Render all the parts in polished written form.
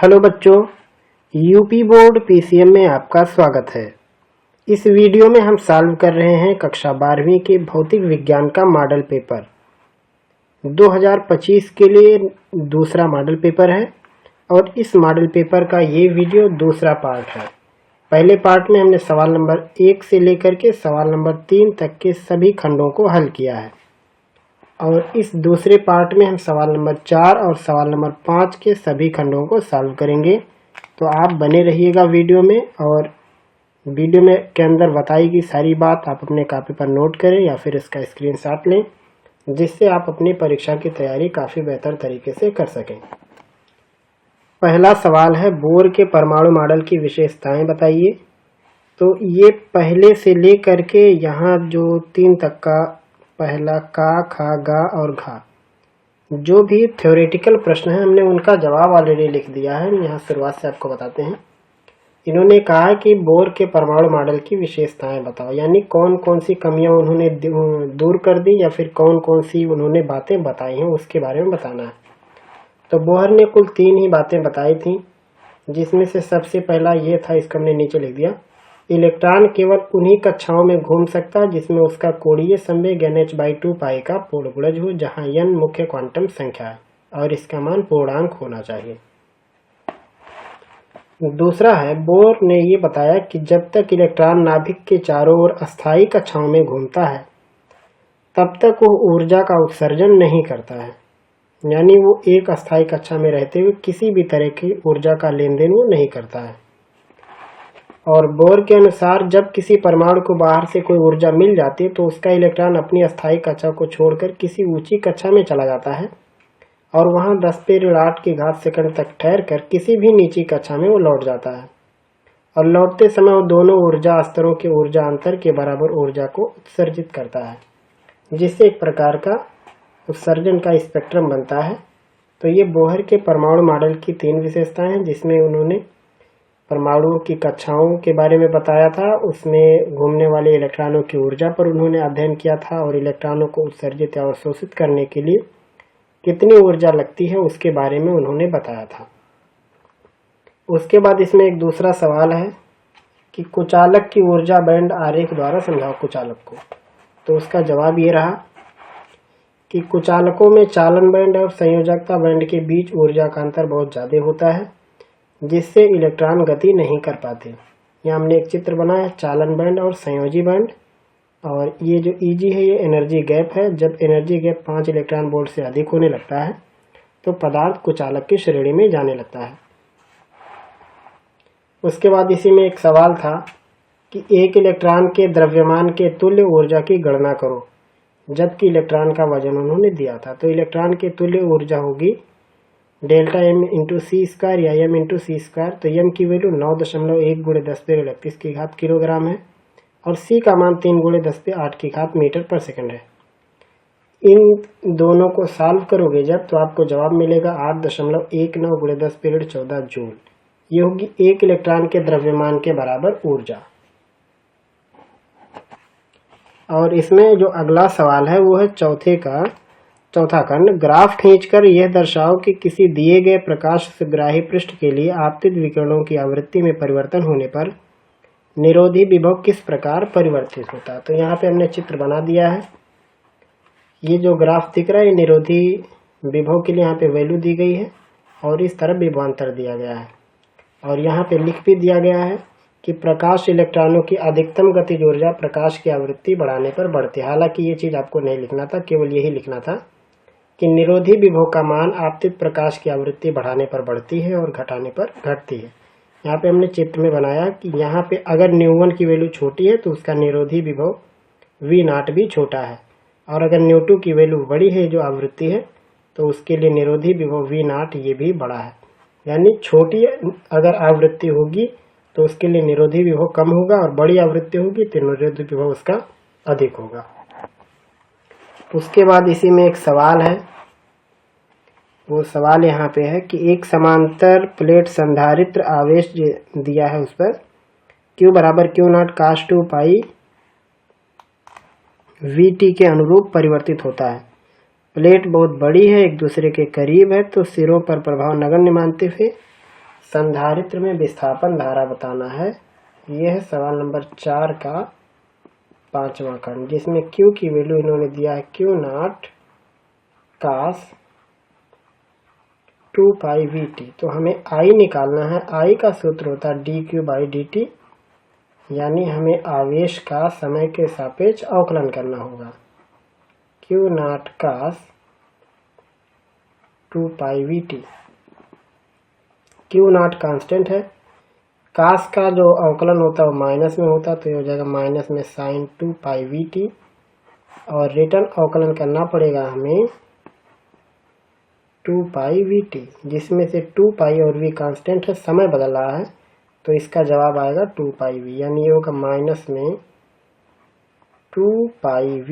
Hello बच्चों, UP board PCM में आपका स्वागत है। इस वीडियो में हम सॉल्व कर रहे हैं कक्षा 12वीं के भौतिक विज्ञान का मॉडल पेपर 2025 के लिए दूसरा मॉडल पेपर है और इस मॉडल पेपर का ये वीडियो दूसरा पार्ट है। पहले पार्ट में हमने सवाल नंबर 1 से लेकर के सवाल नंबर 3 तक के सभी खंडों को हल किया है और इस दूसरे पार्ट में हम सवाल नंबर 4 और सवाल नंबर 5 के सभी खंडों को सॉल्व करेंगे। तो आप बने रहिएगा वीडियो में, और वीडियो में के अंदर बताई गई सारी बात आप अपने कॉपी पर नोट करें या फिर इसका स्क्रीनशॉट लें, जिससे आप अपनी परीक्षा की तैयारी काफ़ी बेहतर तरीके से कर सकें। पहला सवाल है, बोर के परमाणु मॉडल की विशेषताएं बताइए। तो ये पहले से ले करके यहाँ जो 3 तक का पहला का, खा, गा और घा जो भी थ्योरेटिकल प्रश्न है हमने उनका जवाब ऑलरेडी लिख दिया है। यहाँ शुरुआत से आपको बताते हैं। इन्होंने कहा कि बोर के परमाणु मॉडल की विशेषताएं बताओ, यानी कौन कौन सी कमियां उन्होंने दूर कर दी या फिर कौन कौन सी उन्होंने बातें बताई हैं उसके बारे में बताना है। तो बोहर ने कुल 3 ही बातें बताई थी, जिसमें से सबसे पहला ये था, इसको हमने नीचे लिख दिया, इलेक्ट्रॉन केवल उन्हीं कक्षाओं में घूम सकता है जिसमें उसका कोणीय संवेग NH/2 पाई का पूर्ण गुणज हो, जहां n मुख्य क्वांटम संख्या है और इसका मान पूर्णांक होना चाहिए। दूसरा है, बोर ने ये बताया कि जब तक इलेक्ट्रॉन नाभिक के चारों ओर अस्थायी कक्षाओं में घूमता है तब तक वो ऊर्जा का उत्सर्जन नहीं करता है, यानी वो एक अस्थायी कक्षा में रहते हुए किसी भी तरह की ऊर्जा का लेन देन वो नहीं करता है। और बोर के अनुसार जब किसी परमाणु को बाहर से कोई ऊर्जा मिल जाती है तो उसका इलेक्ट्रॉन अपनी अस्थायी कक्षा को छोड़कर किसी ऊंची कक्षा में चला जाता है और वहां 10⁸ सेकंड तक ठहर कर किसी भी नीची कक्षा में वो लौट जाता है और लौटते समय वो दोनों ऊर्जा स्तरों के ऊर्जा अंतर के बराबर ऊर्जा को उत्सर्जित करता है, जिससे एक प्रकार का उत्सर्जन का स्पेक्ट्रम बनता है। तो ये बोहर के परमाणु मॉडल की 3 विशेषताएं हैं, जिसमें उन्होंने परमाणुओं की कक्षाओं के बारे में बताया था, उसमें घूमने वाले इलेक्ट्रॉनों की ऊर्जा पर उन्होंने अध्ययन किया था और इलेक्ट्रॉनों को उत्सर्जित या अवशोषित करने के लिए कितनी ऊर्जा लगती है उसके बारे में उन्होंने बताया था। उसके बाद इसमें एक दूसरा सवाल है कि कुचालक की ऊर्जा बैंड आरेख द्वारा समझाओ कुचालक को। तो उसका जवाब ये रहा कि कुचालकों में चालन बैंड और संयोजकता बैंड के बीच ऊर्जा का अंतर बहुत ज़्यादा होता है, जिससे इलेक्ट्रॉन गति नहीं कर पाते। यहाँ हमने एक चित्र बनाया, चालन बैंड और संयोजी बैंड, और ये जो Eg है ये एनर्जी गैप है। जब एनर्जी गैप 5 इलेक्ट्रॉन वोल्ट से अधिक होने लगता है तो पदार्थ कुचालक की श्रेणी में जाने लगता है। उसके बाद इसी में एक सवाल था कि एक इलेक्ट्रॉन के द्रव्यमान के तुल्य ऊर्जा की गणना करो, जबकि इलेक्ट्रॉन का वजन उन्होंने दिया था। तो इलेक्ट्रॉन की तुल्य ऊर्जा होगी डेल्टा m इंटू c² या m इंटू c²। तो m की वैल्यू 9.1 × 10⁻³ किलोग्राम है और c का मान 3 × 10⁸ मीटर पर सेकंड है। इन दोनों को सॉल्व करोगे जब, तो आपको जवाब मिलेगा 8.19 × 10⁻14 जूल। ये होगी एक इलेक्ट्रॉन के द्रव्यमान के बराबर ऊर्जा। और इसमें जो अगला सवाल है वो है चौथा खंड, ग्राफ खींचकर यह दर्शाओ कि किसी दिए गए प्रकाश से ग्राही पृष्ठ के लिए आपतित विकिरणों की आवृत्ति में परिवर्तन होने पर निरोधी विभव किस प्रकार परिवर्तित होता है। तो यहाँ पे हमने चित्र बना दिया है। ये जो ग्राफ दिख रहा है ये निरोधी विभव के लिए यहाँ पे वैल्यू दी गई है और इस तरफ विभवांतर दिया गया है और यहाँ पे लिख भी दिया गया है कि प्रकाश इलेक्ट्रॉनों की अधिकतम गतिज ऊर्जा प्रकाश की आवृत्ति बढ़ाने पर बढ़ती है। हालांकि ये चीज़ आपको नहीं लिखना था, केवल यही लिखना था कि निरोधी विभव का मान आपतित प्रकाश की आवृत्ति बढ़ाने पर बढ़ती है और घटाने पर घटती है। यहाँ पे हमने चित्र में बनाया कि यहाँ पे अगर ν1 की वैल्यू छोटी है तो उसका निरोधी विभव V0 भी छोटा है, और अगर ν2 की वैल्यू बड़ी है जो आवृत्ति है तो उसके लिए निरोधी विभव V0 ये भी बड़ा है। यानी छोटी अगर आवृत्ति होगी तो उसके लिए निरोधी विभव कम होगा और बड़ी आवृत्ति होगी तो निरोधी विभव उसका अधिक होगा। उसके बाद इसी में एक सवाल है, वो सवाल यहाँ पे है कि एक समांतर प्लेट संधारित्र आवेश दिया है, उस पर Q बराबर Q0 cos 2 पाई VT के अनुरूप परिवर्तित होता है। प्लेट बहुत बड़ी है, एक दूसरे के करीब है, तो सिरों पर प्रभाव नगण्य मानते हुए संधारित्र में विस्थापन धारा बताना है। यह है सवाल नंबर 4 का 5वां खंड, जिसमें Q की वैल्यू इन्होंने दिया है Q0 cos 2 VT। तो हमें I निकालना है। I का सूत्र होता है dQ/dt, यानी हमें आवेश का समय के सापेक्ष अवकलन करना होगा। Q0 cos 2 VT। Q0 constant है। cos का जो अवकलन होता है वो माइनस में होता है, तो ये हो जाएगा माइनस में sin 2 VT। और रिटर्न अवकलन करना पड़ेगा हमें 2 VT, जिसमें से 2 और v कांस्टेंट है, समय बदल रहा है, तो इसका जवाब आएगा 2 v, यानी ये होगा माइनस में 2 v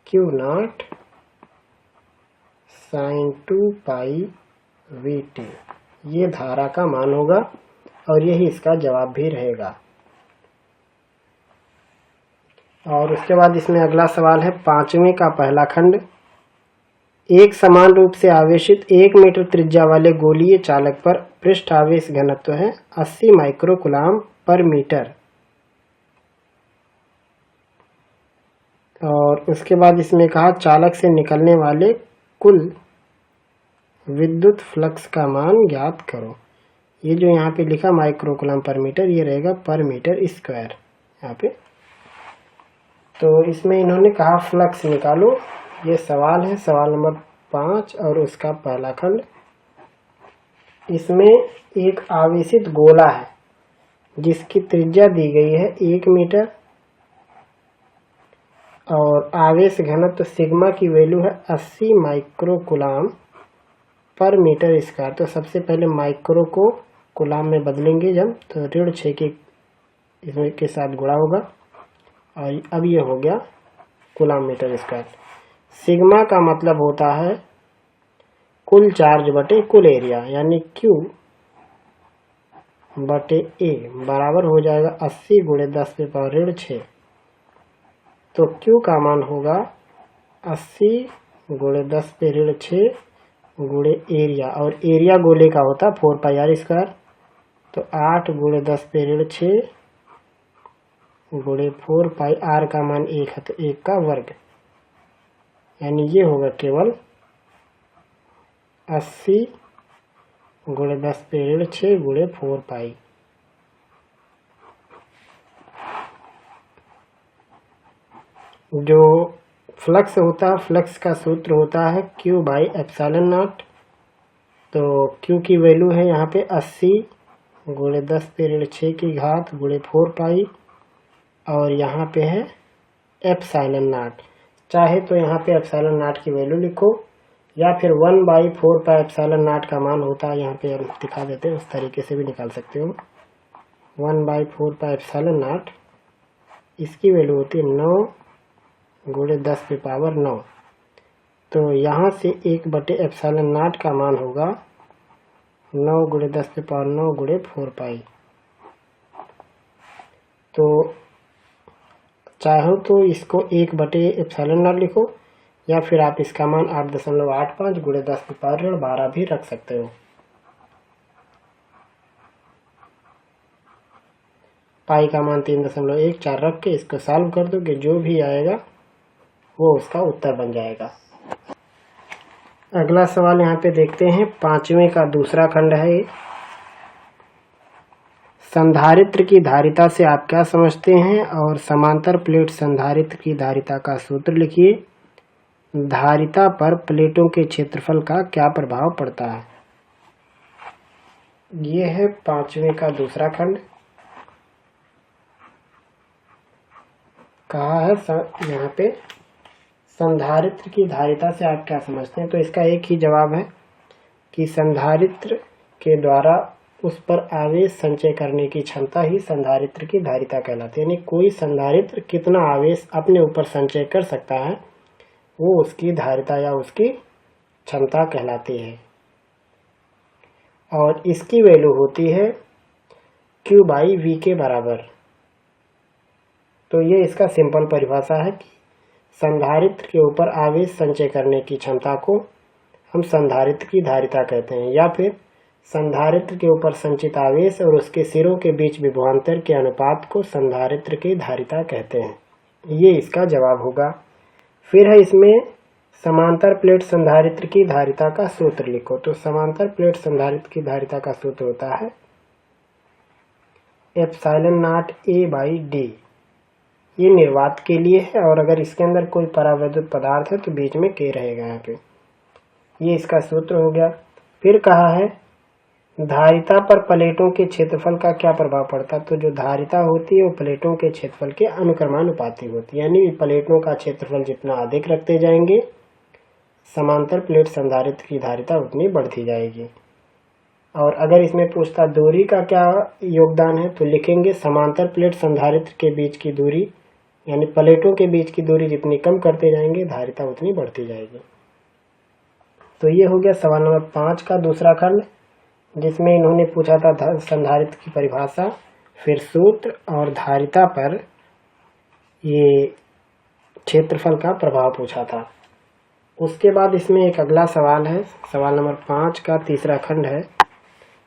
Q0 sin 2 VT। ये धारा का मान होगा और यही इसका जवाब भी रहेगा। और उसके बाद इसमें अगला सवाल है 5वें का पहला खंड। एक समान रूप से आवेशित 1 मीटर त्रिज्या वाले गोलीय चालक पर पृष्ठ आवेश घनत्व है 80 माइक्रोकूलाम पर मीटर। और उसके बाद इसमें कहा चालक से निकलने वाले कुल विद्युत फ्लक्स का मान ज्ञात करो। ये जो यहाँ पे लिखा माइक्रोकूलाम पर मीटर, ये रहेगा पर मीटर स्क्वायर यहाँ पे। तो इसमें इन्होंने कहा फ्लक्स निकालो। ये सवाल है, सवाल नंबर 5 और उसका पहला खंड। इसमें एक आवेशित गोला है जिसकी त्रिज्या दी गई है 1 मीटर और आवेश घनत्व सिग्मा की वैल्यू है 80 माइक्रोकूलाम पर मीटर स्क्वायर। तो सबसे पहले माइक्रो को कूलाम में बदलेंगे जब, तो ऋण 6 के इसमें के साथ गुणा होगा और अब ये हो गया कूलाम मीटर स्क्वायर। सिग्मा का मतलब होता है कुल चार्ज बटे कुल एरिया, यानी Q बटे A बराबर हो जाएगा 80 × 10⁻6। तो Q का मान होगा 80 × 10⁻6 गुणे एरिया, और एरिया गोले का होता है 4πr²। तो 8 × 10⁻6 गुणे 4πr का मान 1 है, तो 1 का वर्ग, यानी ये होगा केवल 80 × 10⁻6 गुणे 4π। जो फ्लक्स होता है, फ्लक्स का सूत्र होता है Q/ε0। तो Q की वैल्यू है यहाँ पे 80 × 10⁻6 की घात गुणे 4π, और यहाँ पे है ε0। चाहे तो यहाँ पे ε0 की वैल्यू लिखो, या फिर 1/4πε0 का मान होता है, यहाँ पे हम दिखा देते हैं, उस तरीके से भी निकाल सकते हो। 1/4πε0 इसकी वैल्यू होती है 9 × 10⁻9। तो यहाँ से 1/ε0 का मान होगा 9 × 10⁻9 गुणे 4π। तो चाहो तो इसको 1/ε0 लिखो, या फिर आप इसका मान 8.85 × 10⁻12 भी रख सकते हो। पाई का मान 3.14 रख के इसको सॉल्व कर दो कि जो भी आएगा वो उसका उत्तर बन जाएगा। अगला सवाल यहाँ पे देखते हैं, 5वें का दूसरा खंड है ये। संधारित्र की धारिता से आप क्या समझते हैं, और समांतर प्लेट संधारित्र की धारिता का सूत्र लिखिए। धारिता पर प्लेटों के क्षेत्रफल का क्या प्रभाव पड़ता है। ये है 5वें का दूसरा खंड। कहा है यहाँ पे संधारित्र की धारिता से आप क्या समझते हैं। तो इसका एक ही जवाब है कि संधारित्र के द्वारा उस पर आवेश संचय करने की क्षमता ही संधारित्र की धारिता कहलाती है। यानी कोई संधारित्र कितना आवेश अपने ऊपर संचय कर सकता है, वो उसकी धारिता या उसकी क्षमता कहलाती है। और इसकी वैल्यू होती है Q/V के बराबर। तो ये इसका सिंपल परिभाषा है कि संधारित्र के ऊपर आवेश संचय करने की क्षमता को हम संधारित्र की धारिता कहते हैं, या फिर संधारित्र के ऊपर संचित आवेश और उसके सिरों के बीच विभवांतर के अनुपात को संधारित्र की धारिता कहते हैं। ये इसका जवाब होगा। फिर है इसमें समांतर प्लेट संधारित्र की धारिता का सूत्र लिखो। तो समांतर प्लेट संधारित्र की धारिता का सूत्र होता है ε0 A/d। ये निर्वात के लिए है, और अगर इसके अंदर कोई परावैद्युत पदार्थ है तो बीच में K रहेगा यहाँ पे। ये इसका सूत्र हो गया। फिर कहा है धारिता पर प्लेटों के क्षेत्रफल का क्या प्रभाव पड़ता है। तो जो धारिता होती है वो प्लेटों के क्षेत्रफल के अनुक्रमानुपाती होती है, यानी प्लेटों का क्षेत्रफल जितना अधिक रखते जाएंगे समांतर प्लेट संधारित्र की धारिता उतनी बढ़ती जाएगी। और अगर इसमें पूछता दूरी का क्या योगदान है तो लिखेंगे समांतर प्लेट संधारित्र के बीच की दूरी, यानी प्लेटों के बीच की दूरी जितनी कम करते जाएंगे धारिता उतनी बढ़ती जाएगी। तो ये हो गया सवाल नंबर 5 का दूसरा खंड, जिसमें इन्होंने पूछा था संधारित्र की परिभाषा, फिर सूत्र और धारिता पर ये क्षेत्रफल का प्रभाव पूछा था। उसके बाद इसमें एक अगला सवाल है, सवाल नंबर 5 का तीसरा खंड है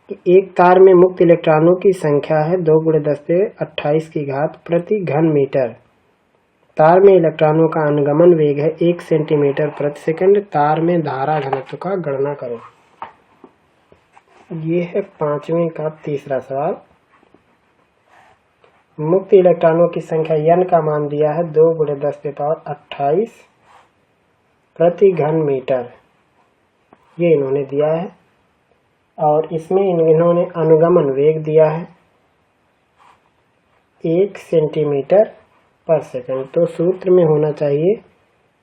कि एक तार में मुक्त इलेक्ट्रॉनों की संख्या है 2 × 10⁻28 प्रति घन मीटर। तार में इलेक्ट्रॉनों का अनुगमन वेग है 1 सेंटीमीटर प्रति सेकंड। तार में धारा घनत्व का गणना करो। ये है 5वें का तीसरा सवाल। मुक्त इलेक्ट्रॉनों की संख्या n का मान दिया है 2 × 10⁻28 प्रति घन मीटर, ये इन्होंने दिया है। और इसमें इन्होंने अनुगमन वेग दिया है 1 सेंटीमीटर पर सेकंड। तो सूत्र में होना चाहिए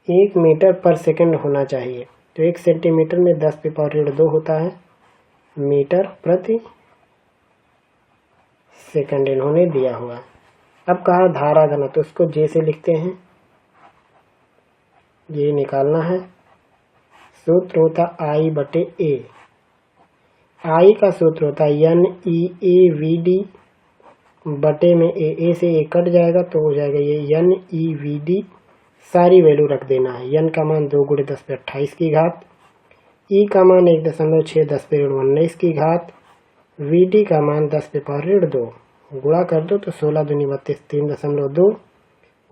1 मीटर पर सेकंड होना चाहिए। तो 1 सेंटीमीटर में 10⁻2 होता है मीटर प्रति सेकंड इन्होंने दिया हुआ। अब कहा धारा घनत्व, तो उसको J से लिखते हैं, ये निकालना है। सूत्र होता I/A। I का सूत्र होता है NeAVD बटे में A से A कट जाएगा तो हो जाएगा ये NeVD। सारी वैल्यू रख देना है। n का मान 2 × 10⁻28, E का मान 1.6 VD का मान 10⁻2 गुणा कर दो तो 16 दूनी 32, 3.2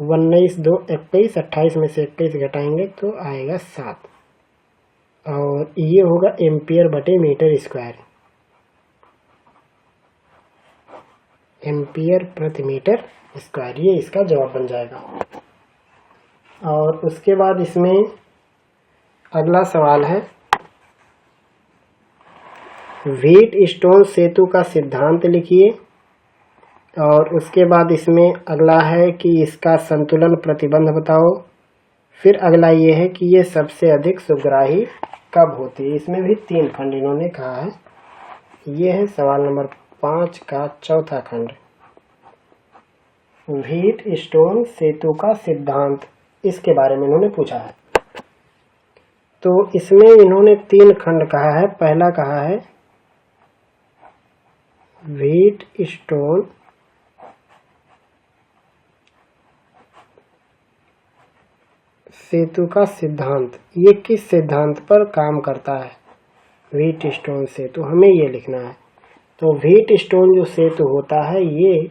19 2 21, 28 में से 21 घटाएंगे तो आएगा 7, और ये होगा एम्पियर बटे मीटर स्क्वायर, एम्पियर प्रति मीटर स्क्वायर। ये इसका जवाब बन जाएगा। और उसके बाद इसमें अगला सवाल है व्हीटस्टोन सेतु का सिद्धांत लिखिए। और उसके बाद इसमें अगला है कि इसका संतुलन प्रतिबंध बताओ। फिर अगला ये है कि ये सबसे अधिक सुग्राही कब होती है। इसमें भी 3 खंड इन्होंने कहा है। ये है सवाल नंबर 5 का चौथा खंड, व्हीटस्टोन सेतु का सिद्धांत, इसके बारे में इन्होंने पूछा है। तो इसमें इन्होंने 3 खंड कहा है। पहला कहा है व्हीटस्टोन सेतु का सिद्धांत, ये किस सिद्धांत पर काम करता है व्हीटस्टोन सेतु, हमें ये लिखना है। तो व्हीटस्टोन जो सेतु होता है ये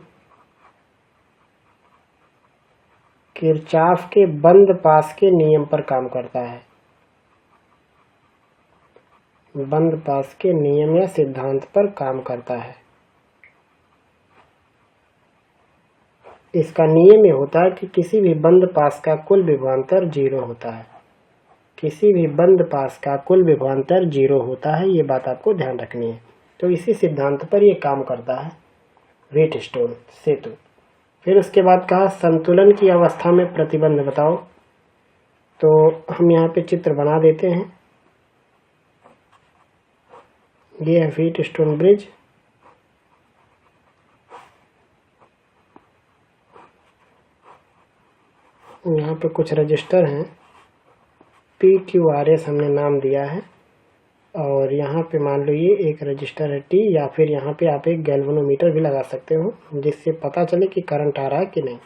किरचॉफ के बंद पास के नियम पर काम करता है। बंद पास के नियम या सिद्धांत पर काम करता है। इसका नियम ये होता है कि किसी भी बंद पास का कुल विभवांतर 0 होता है। किसी भी बंद पास का कुल विभवांतर 0 होता है, ये बात आपको ध्यान रखनी है। तो इसी सिद्धांत पर ये काम करता है व्हीटस्टोन सेतु। फिर उसके बाद कहा संतुलन की अवस्था में प्रतिबंध बताओ। तो हम यहाँ पे चित्र बना देते हैं। ये है व्हीटस्टोन ब्रिज। यहाँ पे कुछ रजिस्टर हैं, PQRS हमने नाम दिया है। और यहाँ पे मान लो ये एक रजिस्टर है T, या फिर यहाँ पे आप एक गैल्वेनोमीटर भी लगा सकते हो जिससे पता चले कि करंट आ रहा है कि नहीं।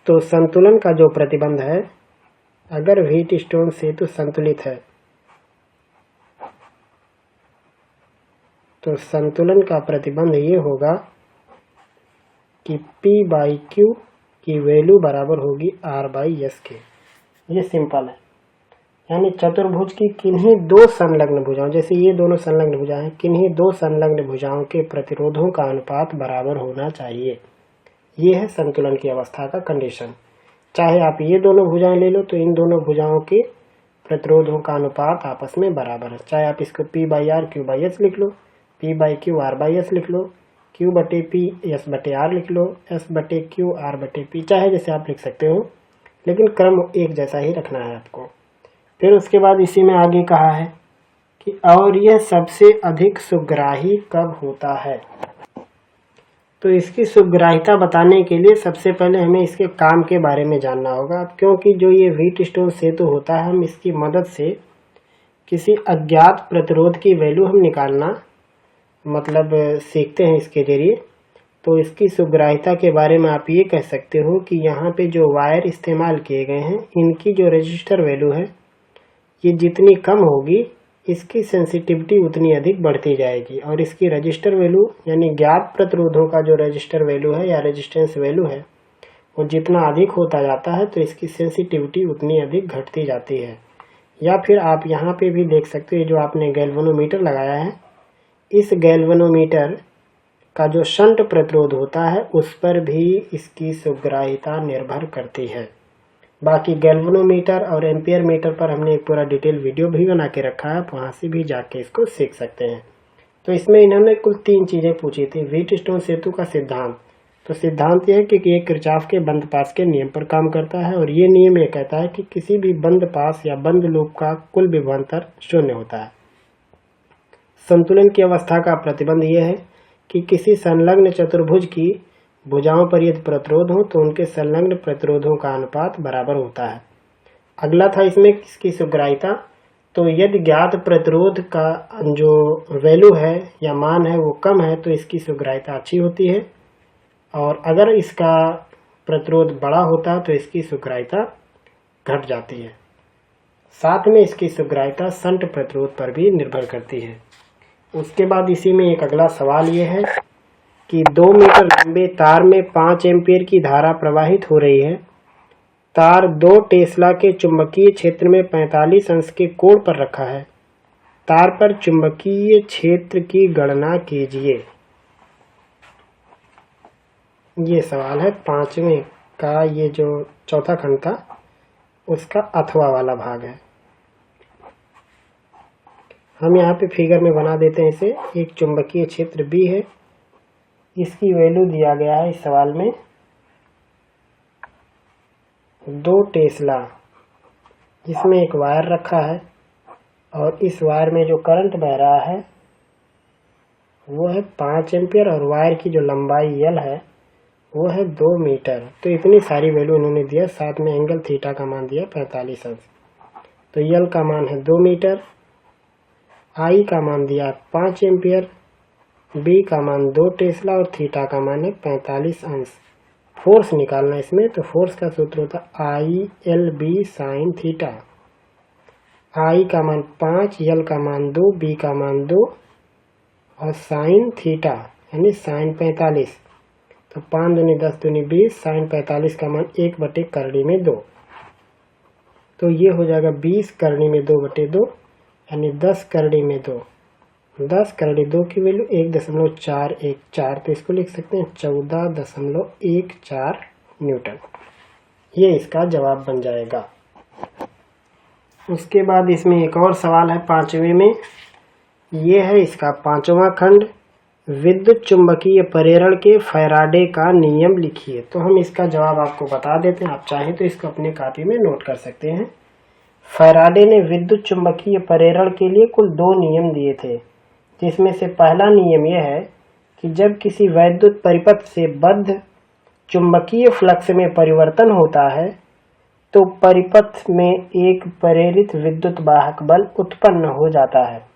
तो संतुलन का जो प्रतिबंध है, अगर व्हीटस्टोन सेतु संतुलित है तो संतुलन का प्रतिबंध ये होगा कि P/Q की वैल्यू बराबर होगी R/S के। ये सिंपल है, यानी चतुर्भुज की किन्हीं दो संलग्न भुजाओं, जैसे ये दोनों संलग्न भुजाएं हैं, किन्हीं दो संलग्न भुजाओं के प्रतिरोधों का अनुपात बराबर होना चाहिए। ये है संतुलन की अवस्था का कंडीशन। चाहे आप ये दोनों भुजाएं ले लो तो इन दोनों भुजाओं के प्रतिरोधों का अनुपात आपस में बराबर है। चाहे आप इसको P/R Q/S लिख लो, P/Q R/S लिख लो, Q/P S/R लिख लो, S/Q R/P, चाहे जैसे आप लिख सकते हो, लेकिन क्रम एक जैसा ही रखना है आपको। फिर उसके बाद इसी में आगे कहा है कि और यह सबसे अधिक सुग्राही कब होता है। तो इसकी सुग्राह्यता बताने के लिए सबसे पहले हमें इसके काम के बारे में जानना होगा, क्योंकि जो ये व्हीटस्टोन सेतु होता है, हम इसकी मदद से किसी अज्ञात प्रतिरोध की वैल्यू हम निकालना मतलब सीखते हैं इसके जरिए। तो इसकी सुग्राह्यता के बारे में आप ये कह सकते हो कि यहाँ पे जो वायर इस्तेमाल किए गए हैं, इनकी जो रजिस्टर वैल्यू है, ये जितनी कम होगी इसकी सेंसिटिविटी उतनी अधिक बढ़ती जाएगी, और इसकी रजिस्टर वैल्यू यानी ज्ञात प्रतिरोधों का जो रजिस्टर वैल्यू है या रेजिस्टेंस वैल्यू है, वो जितना अधिक होता जाता है तो इसकी सेंसिटिविटी उतनी अधिक घटती जाती है। या फिर आप यहाँ पे भी देख सकते हो, जो आपने गैल्वेनोमीटर लगाया है, इस गैल्वेनोमीटर का जो शंट प्रतिरोध होता है उस पर भी इसकी सुग्राह्यता निर्भर करती है। बाकी गैल्वेनोमीटर और एम्पियर मीटर पर हमने एक पूरा डिटेल वीडियो भी बना के रखा है, वहाँ से भी जाके इसको सीख सकते हैं। तो इसमें इन्होंने कुल 3 चीज़ें पूछी थी। व्हीटस्टोन सेतु का सिद्धांत, तो सिद्धांत यह है कि ये किरचॉफ के बंद पास के नियम पर काम करता है, और ये नियम ये कहता है कि किसी भी बंद पास या बंद लूप का कुल विभवांतर 0 होता है। संतुलन की अवस्था का प्रतिबंध यह है कि किसी संलग्न चतुर्भुज की भुजाओं पर यदि प्रतिरोध हो तो उनके संलग्न प्रतिरोधों का अनुपात बराबर होता है। अगला था इसमें किसकी सुग्राह्यता, तो यदि ज्ञात प्रतिरोध का जो वैल्यू है या मान है वो कम है तो इसकी सुग्राह्यता अच्छी होती है, और अगर इसका प्रतिरोध बड़ा होता है तो इसकी सुग्राह्यता घट जाती है। साथ में इसकी सुग्राह्यता शंट प्रतिरोध पर भी निर्भर करती है। उसके बाद इसी में एक अगला सवाल ये है कि 2 मीटर लंबे तार में 5 एम्पीयर की धारा प्रवाहित हो रही है। तार 2 टेस्ला के चुंबकीय क्षेत्र में 45 अंश के कोण पर रखा है। तार पर चुंबकीय क्षेत्र की गणना कीजिए। ये सवाल है 5वें का, ये जो चौथा खंड था उसका अथवा वाला भाग है। हम यहाँ पे फिगर में बना देते हैं इसे। एक चुंबकीय क्षेत्र B है, इसकी वैल्यू दिया गया है इस सवाल में 2 टेस्ला। इसमें एक वायर रखा है और इस वायर में जो करंट बह रहा है वो है 5 एम्पियर, और वायर की जो लंबाई L है वो है 2 मीटर। तो इतनी सारी वैल्यू इन्होंने दिया, साथ में एंगल थीटा का मान दिया 45 अंश। तो L का मान है 2 मीटर, I का मान दिया 5 एम्पियर, B का मान 2 टेस्ला और थीटा का मान है 45 अंश। फोर्स निकालना इसमें, तो फोर्स का सूत्र होता है ILB साइन थीटा। I का मान 5, L का मान 2, B का मान 2 और साइन थीटा यानी साइन 45। तो 5 दूनी 10 दूनी 20, साइन 45 का मान 1/2। तो ये हो जाएगा 20 करनी में 2/2 यानी 10 करनी में 2। 10 करनी 2 की वैल्यू 1.414, तो इसको लिख सकते हैं 14.14 न्यूटन। ये इसका जवाब बन जाएगा। उसके बाद इसमें एक और सवाल है 5वें में, ये है इसका 5वां खंड, विद्युत चुंबकीय प्रेरण के फैराडे का नियम लिखिए। तो हम इसका जवाब आपको बता देते हैं, आप चाहें तो इसको अपने कॉपी में नोट कर सकते हैं। फैराडे ने विद्युत चुंबकीय प्रेरण के लिए कुल 2 नियम दिए थे, जिसमें से पहला नियम यह है कि जब किसी वैद्युत परिपथ से बद्ध चुंबकीय फ्लक्स में परिवर्तन होता है तो परिपथ में एक प्रेरित विद्युत वाहक बल उत्पन्न हो जाता है।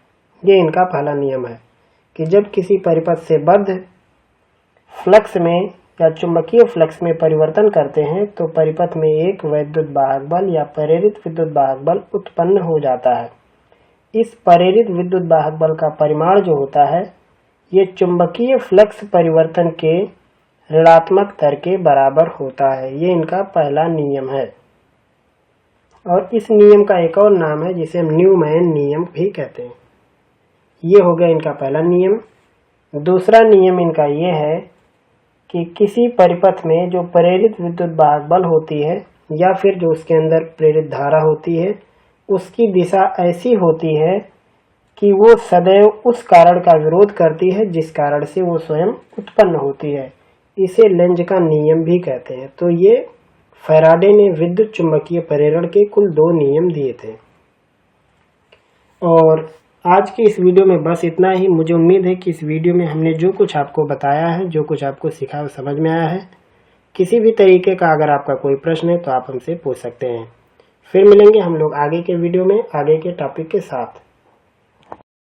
ये इनका पहला नियम है कि जब किसी परिपथ से बद्ध फ्लक्स में या चुंबकीय फ्लक्स में परिवर्तन करते हैं तो परिपथ में एक वैद्युत वाहक बल या प्रेरित विद्युत वाहक बल उत्पन्न हो जाता है। इस प्रेरित विद्युत वाहक बल का परिमाण जो होता है ये चुंबकीय फ्लक्स परिवर्तन के ऋणात्मक दर के बराबर होता है। ये इनका पहला नियम है और इस नियम का एक और नाम है जिसे हम न्यूमैन नियम भी कहते हैं। ये हो गया इनका पहला नियम। दूसरा नियम इनका ये है कि किसी परिपथ में जो प्रेरित विद्युत वाहक बल होती है या फिर जो उसके अंदर प्रेरित धारा होती है, उसकी दिशा ऐसी होती है कि वो सदैव उस कारण का विरोध करती है जिस कारण से वो स्वयं उत्पन्न होती है। इसे लेंज का नियम भी कहते हैं। तो ये फैराडे ने विद्युत चुंबकीय प्रेरण के कुल 2 नियम दिए थे। और आज की इस वीडियो में बस इतना ही। मुझे उम्मीद है कि इस वीडियो में हमने जो कुछ आपको बताया है, जो कुछ आपको सिखा समझ में आया है। किसी भी तरीके का अगर आपका कोई प्रश्न है तो आप हमसे पूछ सकते हैं। फिर मिलेंगे हम लोग आगे के वीडियो में आगे के टॉपिक के साथ।